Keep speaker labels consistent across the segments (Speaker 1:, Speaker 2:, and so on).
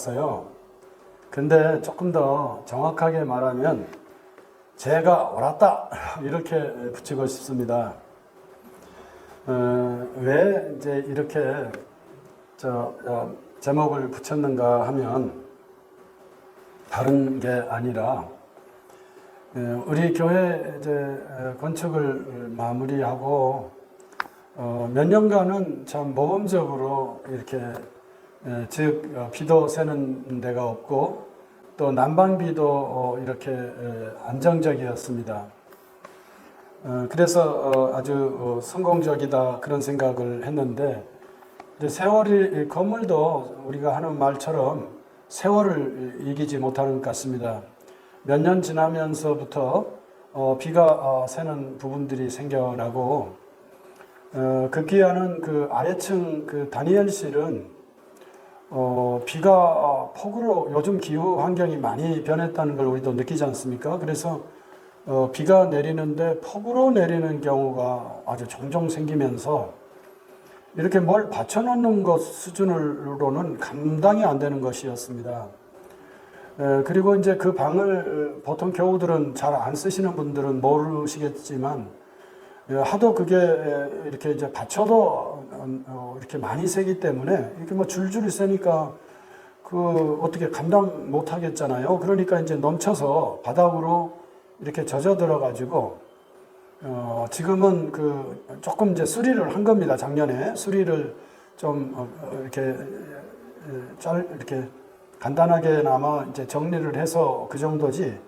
Speaker 1: 어요. 근데 조금 더 정확하게 말하면 제가 옳았다 이렇게 붙이고 싶습니다. 왜 이제 이렇게 제목을 붙였는가 하면 다른 게 아니라 우리 교회 이제 건축을 마무리하고 몇 년간은 참 모범적으로 이렇게 즉 비도 새는 데가 없고 또 난방비도 이렇게 안정적이었습니다. 그래서 아주 성공적이다 그런 생각을 했는데 이제 세월이 건물도 우리가 하는 말처럼 세월을 이기지 못하는 것 같습니다. 몇 년 지나면서부터 비가 새는 부분들이 생겨나고 급기야는 그 아래층 그 다니엘실은 비가 폭우로 요즘 기후 환경이 많이 변했다는 걸 우리도 느끼지 않습니까? 그래서 비가 내리는데 폭우로 내리는 경우가 아주 종종 생기면서 이렇게 뭘 받쳐놓는 것 수준으로는 감당이 안 되는 것이었습니다. 그리고 이제 그 방을 보통 교우들은 잘 안 쓰시는 분들은 모르시겠지만 하도 그게 이렇게 이제 받쳐도 이렇게 많이 새기 때문에 이렇게 뭐 줄줄이 새니까 그 어떻게 감당 못 하겠잖아요. 그러니까 이제 넘쳐서 바닥으로 이렇게 젖어 들어 가지고 지금은 그 조금 이제 수리를 한 겁니다. 작년에 수리를 좀 이렇게 이렇게 간단하게나마 이제 정리를 해서 그 정도지.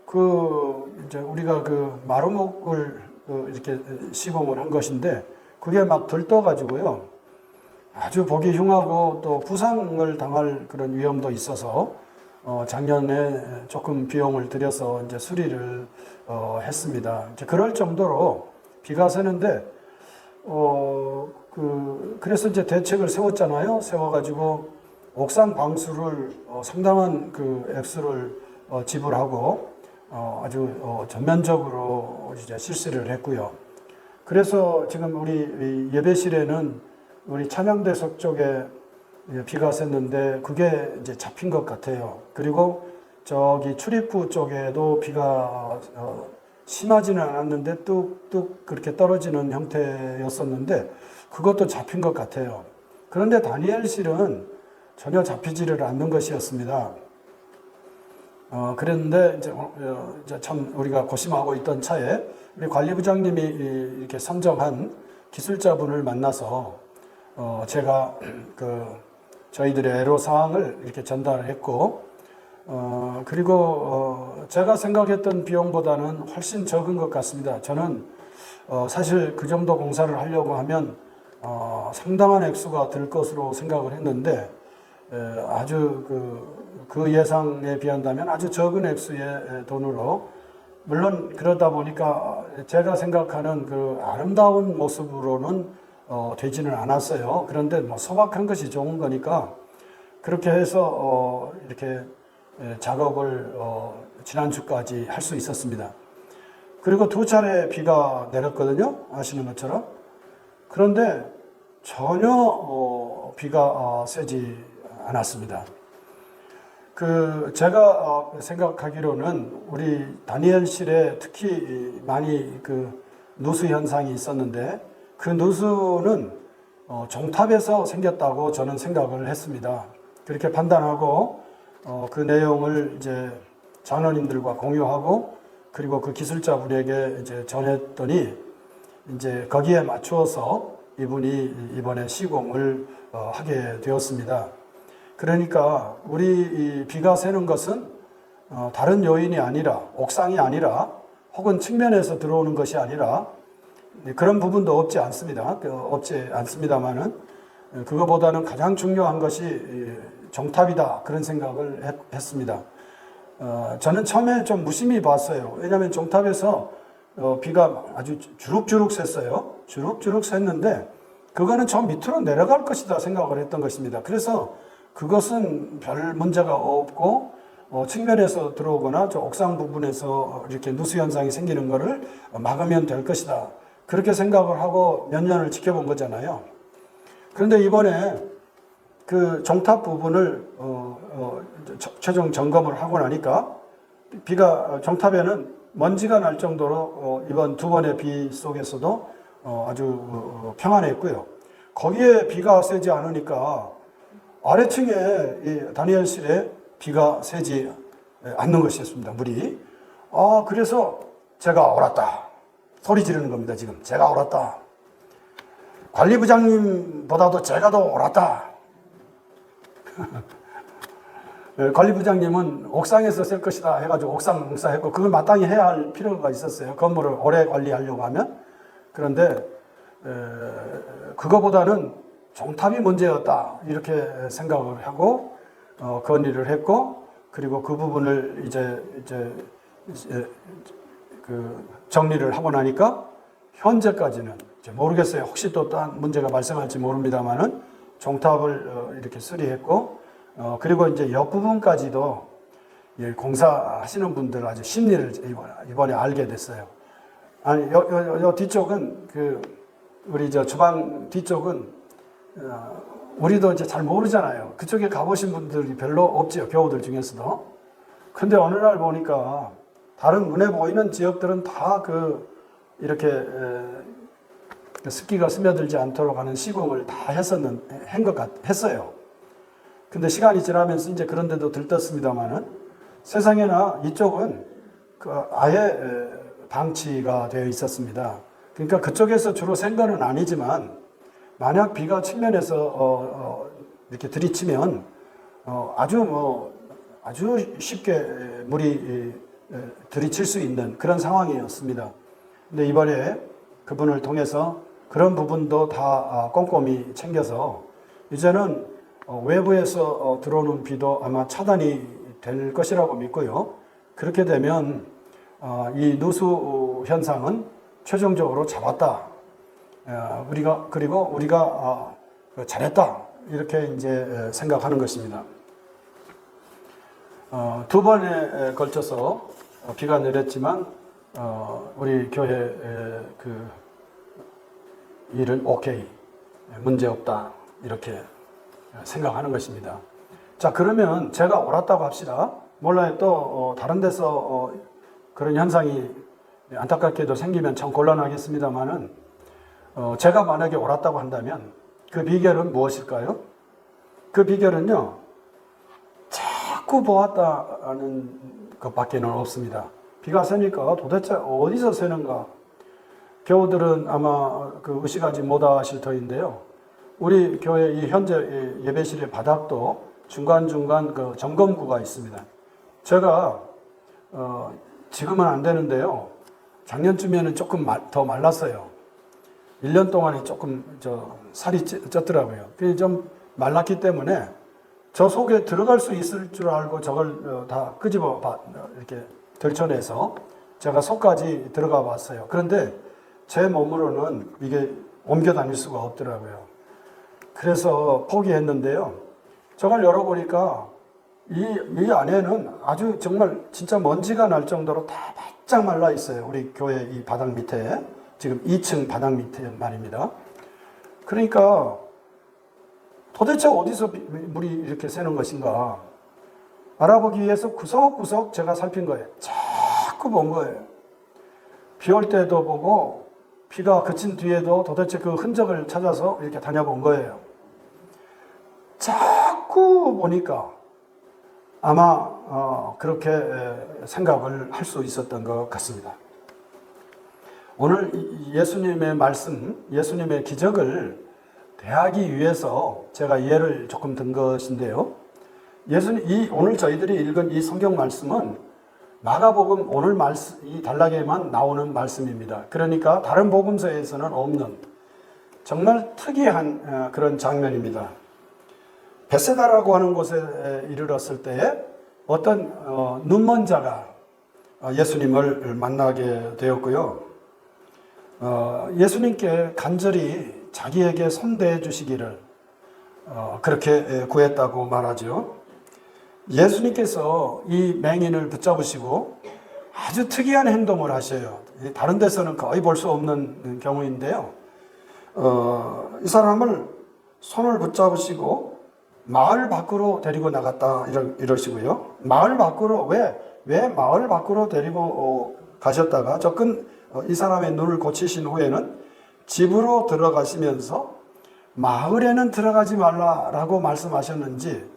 Speaker 1: 그 이제 우리가 그 마루목을 이렇게 시공을 한 것인데 그게 막 들떠 가지고요. 아주 보기 흉하고 또 부상을 당할 그런 위험도 있어서 작년에 조금 비용을 들여서 이제 수리를 했습니다. 이제 그럴 정도로 비가 새는데 그래서 이제 대책을 세웠잖아요. 세워가지고 옥상 방수를 상당한 그 액수를 지불하고 아주 전면적으로 이제 실시를 했고요. 그래서 지금 우리 예배실에는 우리 찬양대석 쪽에 비가 샜는데 그게 이제 잡힌 것 같아요. 그리고 저기 출입구 쪽에도 비가 심하지는 않았는데 뚝뚝 그렇게 떨어지는 형태였었는데 그것도 잡힌 것 같아요. 그런데 다니엘실은 전혀 잡히지를 않는 것이었습니다. 그랬는데 이제 참 우리가 고심하고 있던 차에 우리 관리부장님이 이렇게 선정한 기술자분을 만나서 제가 저희들의 애로사항을 이렇게 전달을 했고 그리고 제가 생각했던 비용보다는 훨씬 적은 것 같습니다. 저는 사실 그 정도 공사를 하려고 하면 상당한 액수가 들 것으로 생각을 했는데 아주 그 예상에 비한다면 아주 적은 액수의 돈으로 물론 그러다 보니까 제가 생각하는 그 아름다운 모습으로는 되지는 않았어요. 그런데 뭐 소박한 것이 좋은 거니까 그렇게 해서 이렇게 작업을 지난주까지 할 수 있었습니다. 그리고 2차례 비가 내렸거든요. 아시는 것처럼. 그런데 전혀 비가 새지 않았습니다. 제가 생각하기로는 우리 다니엘실에 특히 많이 그 누수 현상이 있었는데 그 누수는 종탑에서 생겼다고 저는 생각을 했습니다. 그렇게 판단하고 그 내용을 이제 장로님들과 공유하고 그리고 그 기술자분에게 이제 전했더니 이제 거기에 맞추어서 이분이 이번에 시공을 하게 되었습니다. 그러니까 우리 비가 새는 것은 다른 요인이 아니라 옥상이 아니라 혹은 측면에서 들어오는 것이 아니라 그런 부분도 없지 않습니다만은 그거보다는 가장 중요한 것이 종탑이다 그런 생각을 했습니다. 저는 처음에 좀 무심히 봤어요. 왜냐하면 종탑에서 비가 아주 주룩주룩 샜어요. 주룩주룩 샜는데 그거는 저 밑으로 내려갈 것이다 생각을 했던 것입니다. 그래서 그것은 별 문제가 없고 측면에서 들어오거나 저 옥상 부분에서 이렇게 누수 현상이 생기는 것을 막으면 될 것이다. 그렇게 생각을 하고 몇 년을 지켜본 거잖아요. 그런데 이번에 그 종탑 부분을 최종 점검을 하고 나니까 비가 정탑에는 먼지가 날 정도로 이번 두 번의 비 속에서도 아주 평안했고요. 거기에 비가 세지 않으니까 아래층에 이 다니엘실에 비가 새지 않는 것이었습니다. 물이. 그래서 제가 옳았다. 소리 지르는 겁니다. 지금 제가 옳았다. 관리부장님보다도 제가 더 옳았다. 관리부장님은 옥상에서 쓸 것이다 해가지고 옥상 공사했고 그걸 마땅히 해야 할 필요가 있었어요. 건물을 오래 관리하려고 하면. 그런데 그거보다는 종탑이 문제였다 이렇게 생각을 하고 건의를 했고, 그리고 그 부분을 이제 그 정리를 하고 나니까 현재까지는 이제 모르겠어요. 혹시 또 딴 문제가 발생할지 모릅니다만은 종탑을 이렇게 수리했고, 그리고 이제 옆부분까지도 공사하시는 분들 아주 심리를 이번에 알게 됐어요. 아니, 요 뒤쪽은 우리 주방 뒤쪽은 우리도 이제 잘 모르잖아요. 그쪽에 가보신 분들이 별로 없지요. 교우들 중에서도. 근데 어느 날 보니까 다른 눈에 보이는 지역들은 다 이렇게 습기가 스며들지 않도록 하는 시공을 다 했어요. 근데 시간이 지나면서 이제 그런 데도 들떴습니다만은 세상에나 이쪽은 아예 방치가 되어 있었습니다. 그러니까 그쪽에서 주로 샌 거는 아니지만 만약 비가 측면에서 이렇게 들이치면 아주 쉽게 물이 들이칠 수 있는 그런 상황이었습니다. 근데 이번에 그분을 통해서 그런 부분도 다 꼼꼼히 챙겨서 이제는 외부에서 들어오는 비도 아마 차단이 될 것이라고 믿고요. 그렇게 되면 이 누수 현상은 최종적으로 잡았다. 그리고 우리가 잘했다. 이렇게 이제 생각하는 것입니다. 두 번에 걸쳐서 비가 내렸지만 우리 교회 일은 오케이, 문제 없다 이렇게 생각하는 것입니다. 자, 그러면 제가 옳았다고 합시다. 몰라요. 또 다른 데서 그런 현상이 안타깝게도 생기면 참 곤란하겠습니다만은 제가 만약에 옳았다고 한다면 그 비결은 무엇일까요? 그 비결은요, 자꾸 보았다는 것밖에는 없습니다. 비가 새니까 도대체 어디서 새는가? 교우들은 아마 의식하지 못하실 터인데요. 우리 교회 이 현재 예배실의 바닥도 중간중간 점검구가 있습니다. 제가 지금은 안 되는데요. 작년쯤에는 조금 더 말랐어요. 1년 동안에 조금 살이 쪘더라고요. 그게 좀 말랐기 때문에 저 속에 들어갈 수 있을 줄 알고 저걸 다 끄집어 이렇게 들춰내서 제가 속까지 들어가 봤어요. 그런데 제 몸으로는 이게 옮겨 다닐 수가 없더라고요. 그래서 포기했는데요. 저걸 열어보니까 이 안에는 아주 정말 진짜 먼지가 날 정도로 다 바짝 말라 있어요. 우리 교회 이 바닥 밑에. 지금 2층 바닥 밑에 말입니다. 그러니까 도대체 어디서 물이 이렇게 새는 것인가 알아보기 위해서 구석구석 제가 살핀 거예요. 자꾸 본 거예요. 비 올 때도 보고 비가 그친 뒤에도 도대체 그 흔적을 찾아서 이렇게 다녀본 거예요. 자꾸 보니까 아마 그렇게 생각을 할 수 있었던 것 같습니다. 오늘 예수님의 말씀, 예수님의 기적을 대하기 위해서 제가 예를 조금 든 것인데요. 오늘 저희들이 읽은 이 성경 말씀은 마가복음 오늘 이 단락에만 나오는 말씀입니다. 그러니까 다른 복음서에서는 없는 정말 특이한 그런 장면입니다. 베세다라고 하는 곳에 이르렀을 때에 어떤 눈먼 자가 예수님을 만나게 되었고요. 예수님께 간절히 자기에게 손대해 주시기를 그렇게 구했다고 말하죠. 예수님께서 이 맹인을 붙잡으시고 아주 특이한 행동을 하셔요. 다른 데서는 거의 볼 수 없는 경우인데요. 이 사람을 손을 붙잡으시고 마을 밖으로 데리고 나갔다 이러시고요. 마을 밖으로 왜 마을 밖으로 데리고 가셨다가 접근 이 사람의 눈을 고치신 후에는 집으로 들어가시면서 마을에는 들어가지 말라라고 말씀하셨는지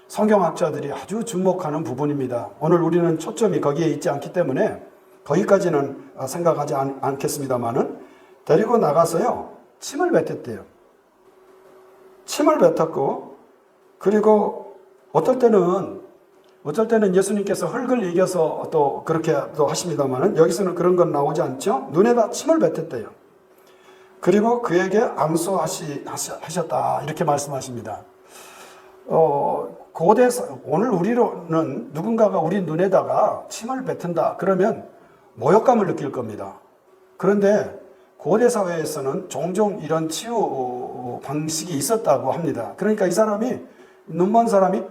Speaker 1: 성경학자들이 아주 주목하는 부분입니다. 오늘 우리는 초점이 거기에 있지 않기 때문에 거기까지는 생각하지 않겠습니다만은 데리고 나가서요 침을 뱉었대요. 침을 뱉었고 그리고 어떨 때는 예수님께서 흙을 이겨서 또 그렇게 또 하십니다만은 여기서는 그런 건 나오지 않죠. 눈에다 침을 뱉었대요. 그리고 그에게 안수하셨다 이렇게 말씀하십니다. 고대에서 오늘 우리로는 누군가가 우리 눈에다가 침을 뱉은다 그러면 모욕감을 느낄 겁니다. 그런데 고대 사회에서는 종종 이런 치유 방식이 있었다고 합니다. 그러니까 이 사람이 눈먼 사람이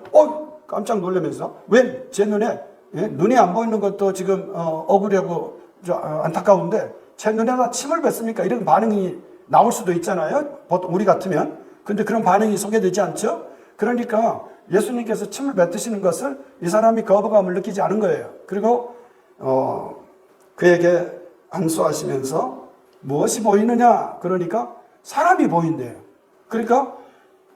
Speaker 1: 깜짝 놀라면서 왜 제 눈에 눈이 안 보이는 것도 지금 억울하고 안타까운데 제 눈에다 침을 뱉습니까? 이런 반응이 나올 수도 있잖아요. 보통 우리 같으면. 근데 그런 반응이 소개되지 않죠? 그러니까 예수님께서 침을 뱉으시는 것을 이 사람이 거부감을 느끼지 않은 거예요. 그리고 그에게 안수하시면서 무엇이 보이느냐? 그러니까 사람이 보인대요. 그러니까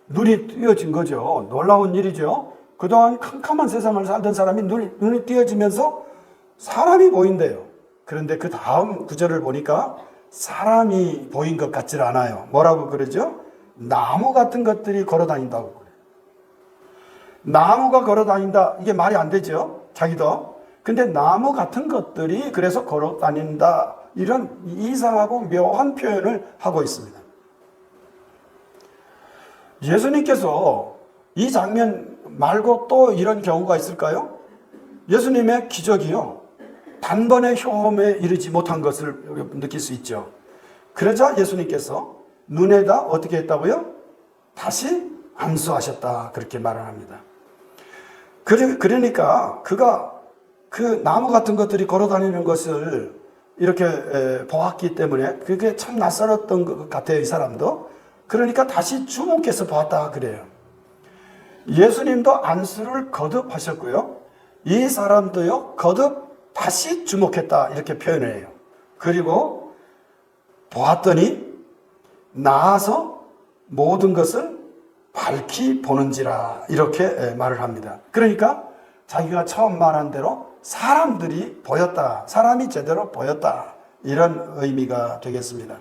Speaker 1: 눈이 띄어진 거죠. 놀라운 일이죠. 그동안 캄캄한 세상을 살던 사람이 눈이 띄어지면서 사람이 보인대요. 그런데 그 다음 구절을 보니까 사람이 보인 것 같질 않아요. 뭐라고 그러죠? 나무 같은 것들이 걸어다닌다고 그래요. 나무가 걸어다닌다. 이게 말이 안 되죠. 자기도. 근데 나무 같은 것들이 그래서 걸어다닌다. 이런 이상하고 묘한 표현을 하고 있습니다. 예수님께서 이 장면 말고 또 이런 경우가 있을까요? 예수님의 기적이요. 단번에 효험에 이르지 못한 것을 느낄 수 있죠. 그러자 예수님께서 눈에다 어떻게 했다고요? 다시 안수하셨다. 그렇게 말을 합니다. 그러니까 그가 그 나무 같은 것들이 걸어다니는 것을 이렇게 보았기 때문에 그게 참 낯설었던 것 같아요. 이 사람도. 그러니까 다시 주목해서 보았다 그래요. 예수님도 안수를 거듭하셨고요. 이 사람도요. 거듭 다시 주목했다 이렇게 표현을 해요. 그리고 보았더니 나아서 모든 것을 밝히 보는지라 이렇게 말을 합니다. 그러니까 자기가 처음 말한 대로 사람들이 보였다. 사람이 제대로 보였다. 이런 의미가 되겠습니다.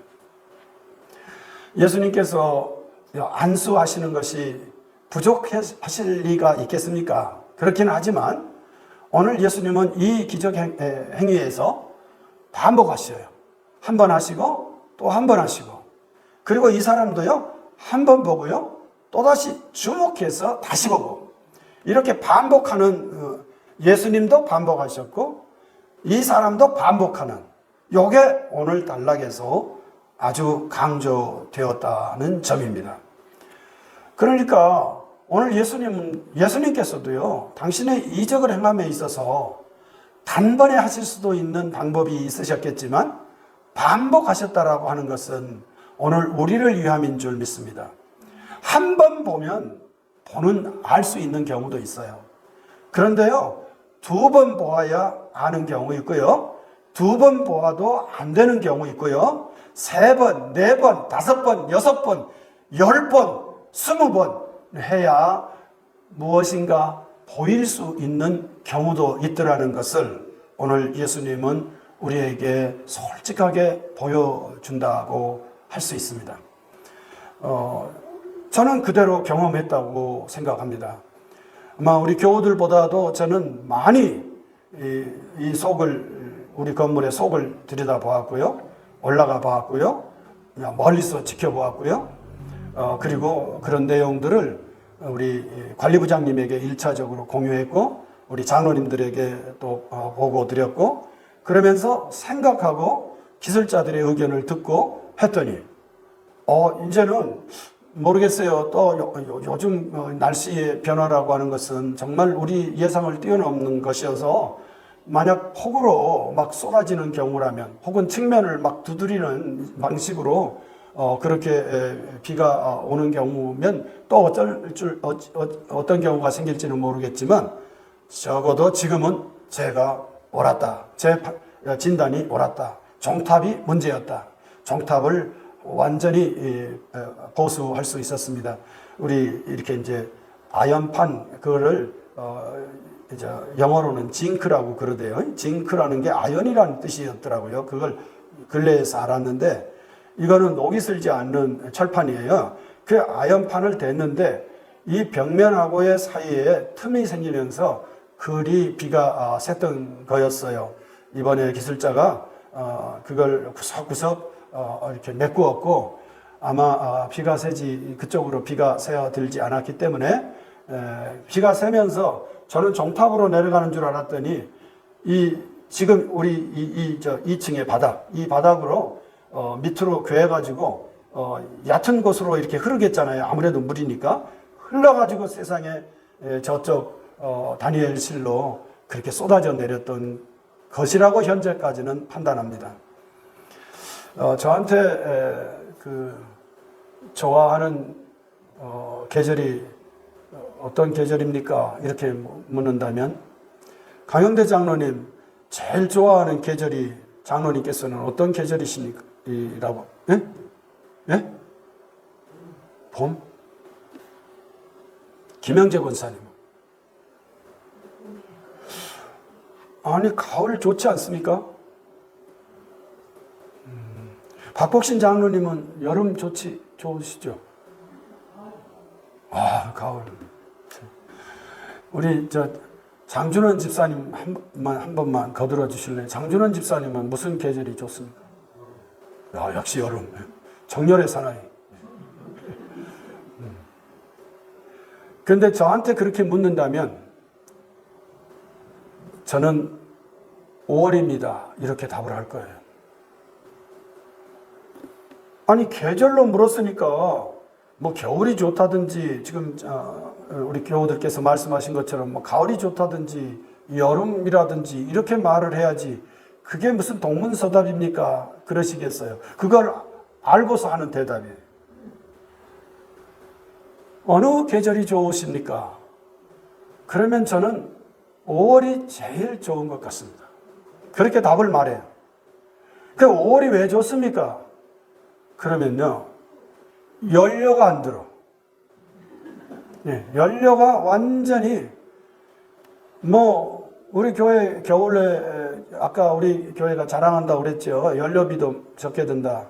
Speaker 1: 예수님께서 안수하시는 것이 부족하실 리가 있겠습니까? 그렇긴 하지만 오늘 예수님은 이 기적 행위에서 반복하셔요. 한 번 하시고 또 한 번 하시고 그리고 이 사람도요. 한 번 보고요. 또다시 주목해서 다시 보고 이렇게 반복하는 예수님도 반복하셨고 이 사람도 반복하는 요게 오늘 단락에서 아주 강조되었다는 점입니다. 그러니까 오늘 예수님께서도요, 당신의 이적을 행함에 있어서 단번에 하실 수도 있는 방법이 있으셨겠지만 반복하셨다라고 하는 것은 오늘 우리를 위함인 줄 믿습니다. 한 번 보면 알 수 있는 경우도 있어요. 그런데요, 두 번 보아야 아는 경우 있고요. 두 번 보아도 안 되는 경우 있고요. 세 번, 네 번, 다섯 번, 여섯 번, 10번, 20번 해야 무엇인가 보일 수 있는 경우도 있더라는 것을 오늘 예수님은 우리에게 솔직하게 보여준다고 할 수 있습니다. 저는 그대로 경험했다고 생각합니다. 아마 우리 교우들보다도 저는 많이 이 속을, 우리 건물의 속을 들여다보았고요. 올라가 보았고요. 멀리서 지켜보았고요. 그리고 그런 내용들을 우리 관리부장님에게 1차적으로 공유했고 우리 장로님들에게 또 보고 드렸고 그러면서 생각하고 기술자들의 의견을 듣고 했더니 이제는 모르겠어요. 또 요즘 날씨의 변화라고 하는 것은 정말 우리 예상을 뛰어넘는 것이어서 만약 폭우로 막 쏟아지는 경우라면 혹은 측면을 막 두드리는 방식으로 그렇게 비가 오는 경우면 또 어떤 경우가 생길지는 모르겠지만 적어도 지금은 제가 옳았다. 제 진단이 옳았다. 종탑이 문제였다. 종탑을 완전히 보수할 수 있었습니다. 우리 이렇게 이제 아연판 그거를 이제 영어로는 징크라고 그러대요. 징크라는 게 아연이라는 뜻이었더라고요. 그걸 근래에서 알았는데 이거는 녹이 슬지 않는 철판이에요. 그 아연판을 댔는데 이 벽면하고의 사이에 틈이 생기면서 그리 비가 샜던 거였어요. 이번에 기술자가 그걸 구석구석 이렇게 메꾸었고 아마 비가 새지 그쪽으로 비가 새어들지 않았기 때문에 비가 새면서 저는 종탑으로 내려가는 줄 알았더니 지금 우리 2층의 바닥 이 바닥으로 밑으로 괴해가지고 얕은 곳으로 이렇게 흐르겠잖아요. 아무래도 물이니까 흘러가지고 세상에 저쪽 다니엘실로 그렇게 쏟아져 내렸던 것이라고 현재까지는 판단합니다. 저한테 좋아하는 계절이 어떤 계절입니까? 이렇게 묻는다면 강영대 장로님 제일 좋아하는 계절이 장로님께서는 어떤 계절이시니라고? 예? 예? 봄? 김영재 권사님. 아니 가을 좋지 않습니까? 박복신 장로님은 여름 좋으시죠? 아 가을. 우리 장준원 집사님 한 번만 거들어 주실래요? 장준원 집사님은 무슨 계절이 좋습니까? 역시 여름. 정열의 사나이. 그런데 저한테 그렇게 묻는다면 저는 5월입니다. 이렇게 답을 할 거예요. 아니 계절로 물었으니까 뭐 겨울이 좋다든지 지금 우리 교우들께서 말씀하신 것처럼 뭐 가을이 좋다든지 여름이라든지 이렇게 말을 해야지 그게 무슨 동문서답입니까? 그러시겠어요. 그걸 알고서 하는 대답이에요. 어느 계절이 좋으십니까? 그러면 저는 5월이 제일 좋은 것 같습니다. 그렇게 답을 말해요. 그 5월이 왜 좋습니까? 그러면요, 연료가 안 들어. 네, 연료가 완전히 우리 교회 겨울에 아까 우리 교회가 자랑한다고 그랬죠. 연료비도 적게 든다.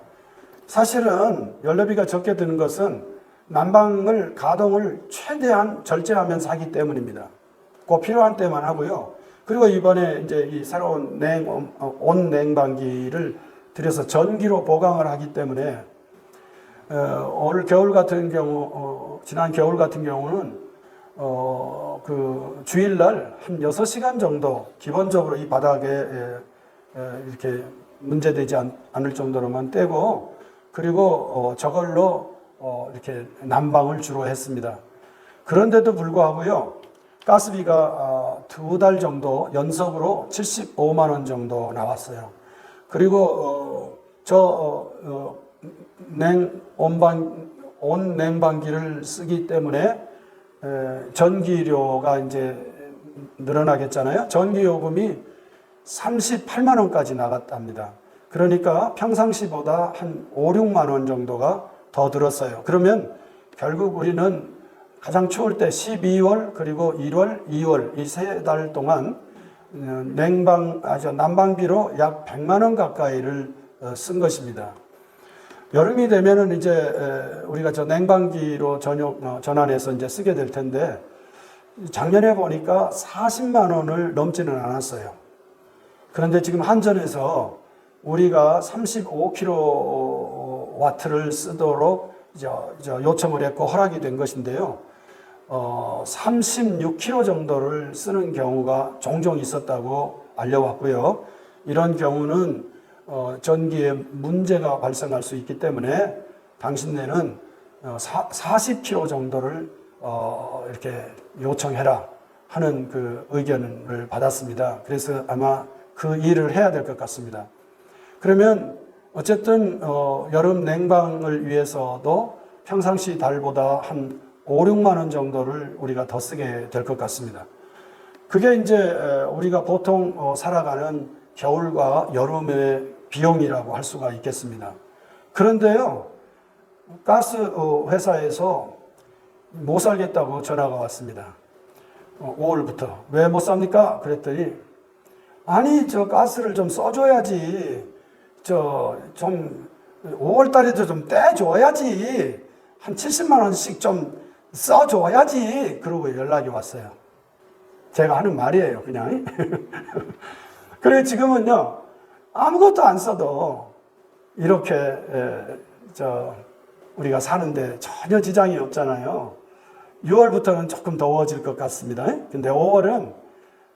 Speaker 1: 사실은 연료비가 적게 드는 것은 난방을 가동을 최대한 절제하면서 하기 때문입니다. 꼭 필요한 때만 하고요. 그리고 이번에 이제 이 새로운 온냉방기를 들여서 전기로 보강을 하기 때문에 올 겨울 같은 경우 지난 겨울 같은 경우는 그 주일날 한 6시간 정도 기본적으로 이 바닥에 이렇게 문제되지 않을 정도로만 떼고 그리고 저걸로 이렇게 난방을 주로 했습니다. 그런데도 불구하고요. 가스비가 2달 정도 연속으로 75만 원 정도 나왔어요. 그리고 온냉방기를 쓰기 때문에 전기료가 이제 늘어나겠잖아요. 전기요금이 38만 원까지 나갔답니다. 그러니까 평상시보다 한 5, 6만 원 정도가 더 들었어요. 그러면 결국 우리는 가장 추울 때 12월 그리고 1월, 2월 이 3달 동안 난방비로 약 100만 원 가까이를 쓴 것입니다. 여름이 되면은 이제 우리가 냉방기로 전환해서 이제 쓰게 될 텐데 작년에 보니까 40만 원을 넘지는 않았어요. 그런데 지금 한전에서 우리가 35kW를 쓰도록 요청을 했고 허락이 된 것인데요. 36kW 정도를 쓰는 경우가 종종 있었다고 알려왔고요. 이런 경우는 전기에 문제가 발생할 수 있기 때문에 당신네는 40kW 정도를 이렇게 요청해라 하는 그 의견을 받았습니다. 그래서 아마 그 일을 해야 될 것 같습니다. 그러면 어쨌든 여름 냉방을 위해서도 평상시 달보다 한 5, 6만 원 정도를 우리가 더 쓰게 될 것 같습니다. 그게 이제 우리가 보통 살아가는 겨울과 여름의 비용이라고 할 수가 있겠습니다. 그런데요, 가스 회사에서 못 살겠다고 전화가 왔습니다. 5월부터. 왜 못 삽니까? 그랬더니, 아니, 저 가스를 좀 써줘야지. 좀 5월 달에도 좀 떼줘야지. 한 70만 원씩 좀 써줘야지. 그러고 연락이 왔어요. 제가 하는 말이에요, 그냥. 그래, 지금은요, 아무것도 안 써도 이렇게, 우리가 사는데 전혀 지장이 없잖아요. 6월부터는 조금 더워질 것 같습니다. 근데 5월은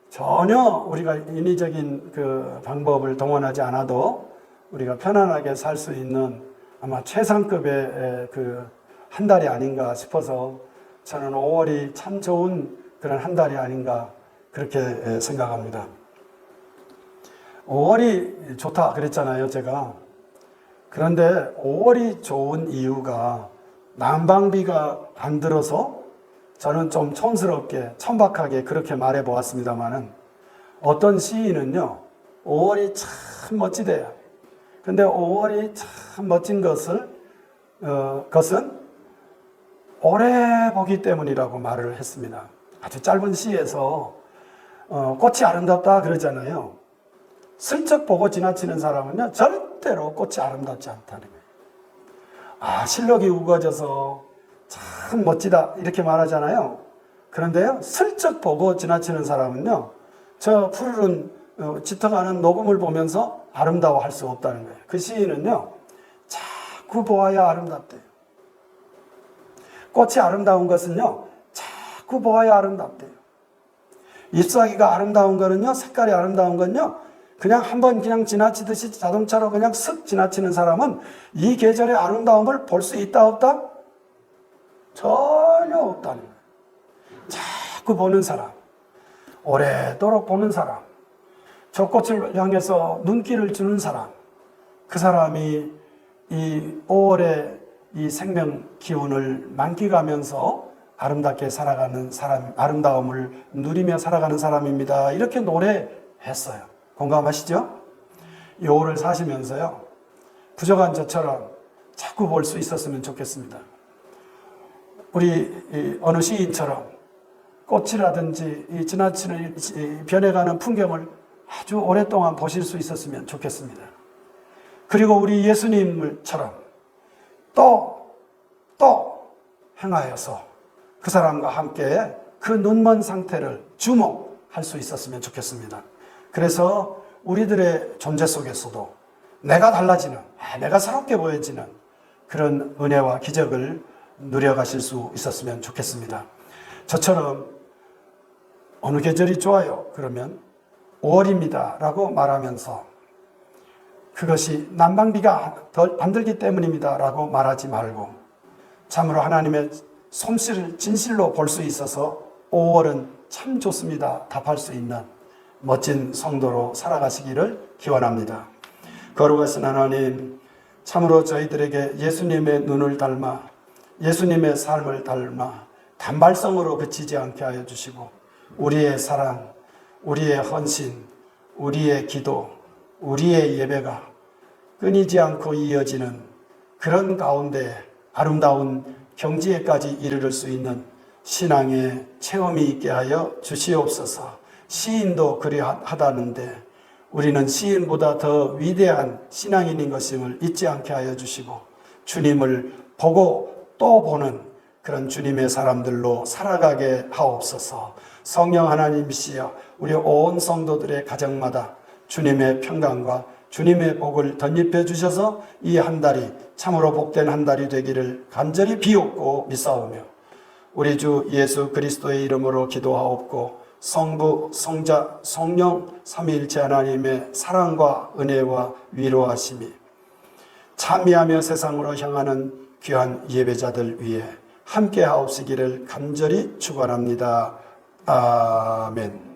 Speaker 1: 전혀 우리가 인위적인 그 방법을 동원하지 않아도 우리가 편안하게 살 수 있는 아마 최상급의 그 한 달이 아닌가 싶어서 저는 5월이 참 좋은 그런 한 달이 아닌가 그렇게 생각합니다. 5월이 좋다 그랬잖아요, 제가. 그런데 5월이 좋은 이유가 난방비가 안 들어서 저는 좀 촌스럽게, 천박하게 그렇게 말해 보았습니다만은 어떤 시인은요, 5월이 참 멋지대요. 근데 5월이 참 멋진 것은 오래 보기 때문이라고 말을 했습니다. 아주 짧은 시에서 꽃이 아름답다 그러잖아요. 슬쩍 보고 지나치는 사람은요, 절대로 꽃이 아름답지 않다는 거예요. 아, 실록이 우거져서 참 멋지다 이렇게 말하잖아요. 그런데요, 슬쩍 보고 지나치는 사람은요, 저 푸르른 짙어가는 녹음을 보면서 아름다워할 수 없다는 거예요. 그 시인은요, 자꾸 보아야 아름답대요. 꽃이 아름다운 것은요, 자꾸 보아야 아름답대요. 잎사귀가 아름다운 거는요, 색깔이 아름다운 건요, 그냥 한번 그냥 지나치듯이 자동차로 그냥 쓱 지나치는 사람은 이 계절의 아름다움을 볼 수 있다 없다? 전혀 없다는 거예요. 자꾸 보는 사람, 오래도록 보는 사람, 저 꽃을 향해서 눈길을 주는 사람, 그 사람이 이 5월의 이 생명 기운을 만끽하면서 아름답게 살아가는 사람, 아름다움을 누리며 살아가는 사람입니다. 이렇게 노래했어요. 공감하시죠? 이 5월을 사시면서요, 부족한 저처럼 자꾸 볼 수 있었으면 좋겠습니다. 우리 어느 시인처럼 꽃이라든지 이 지나치는 이 변해가는 풍경을 아주 오랫동안 보실 수 있었으면 좋겠습니다. 그리고 우리 예수님처럼 또 행하여서 그 사람과 함께 그 눈먼 상태를 주목할 수 있었으면 좋겠습니다. 그래서 우리들의 존재 속에서도 내가 달라지는, 내가 새롭게 보여지는 그런 은혜와 기적을 누려가실 수 있었으면 좋겠습니다. 저처럼 어느 계절이 좋아요? 그러면 5월입니다 라고 말하면서 그것이 난방비가 덜 안 들기 때문입니다 라고 말하지 말고 참으로 하나님의 솜씨를 진실로 볼 수 있어서 5월은 참 좋습니다 답할 수 있는 멋진 성도로 살아가시기를 기원합니다. 거룩하신 하나님, 참으로 저희들에게 예수님의 눈을 닮아 예수님의 삶을 닮아 단발성으로 그치지 않게 하여 주시고 우리의 사랑, 우리의 헌신, 우리의 기도, 우리의 예배가 끊이지 않고 이어지는 그런 가운데 아름다운 경지에까지 이르를 수 있는 신앙의 체험이 있게 하여 주시옵소서. 시인도 그리하다는데 우리는 시인보다 더 위대한 신앙인인 것임을 잊지 않게 하여 주시고 주님을 보고 또 보는 그런 주님의 사람들로 살아가게 하옵소서. 성령 하나님이시여 우리 온 성도들의 가정마다 주님의 평강과 주님의 복을 덧입혀 주셔서 이 한 달이 참으로 복된 한 달이 되기를 간절히 비옵고 믿사오며 우리 주 예수 그리스도의 이름으로 기도하옵고 성부, 성자, 성령 삼위일체 하나님의 사랑과 은혜와 위로하심이 참여하며 세상으로 향하는 귀한 예배자들 위해 함께 하옵시기를 간절히 축원합니다. 아멘.